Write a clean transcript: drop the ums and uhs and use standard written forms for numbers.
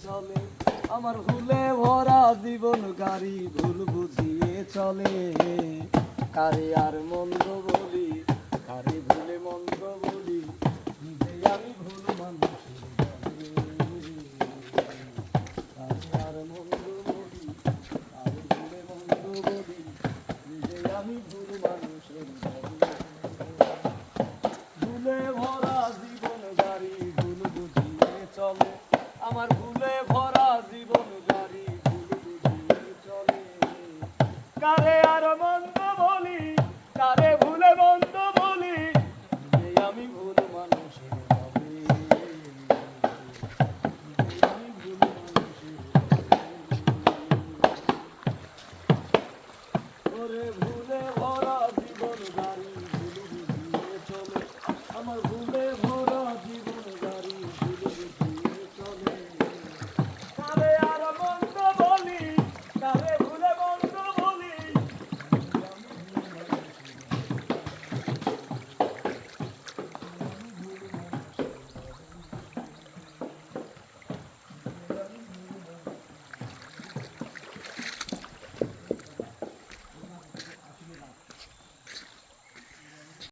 চলে আমার ভুলে ভরা জীবন গাড়ি ভুল বুঝিয়ে চলে কারে আর মন্দ বলি কারে ভুলে মন্দ বলি নিজে আমি ভুল মানুষের দলে। কারে আর মন্দ বলি কারে ভুলে মন্দ বলি নিজে আমি ভুল মানুষের দলে। ভুলে ভরা জীবন গাড়ি ভুল বুঝিয়ে চলে আমার ভুলে ভরা জীবন গাড়ি ভুল বুঝিয়ে চলে কারে আর মন্দ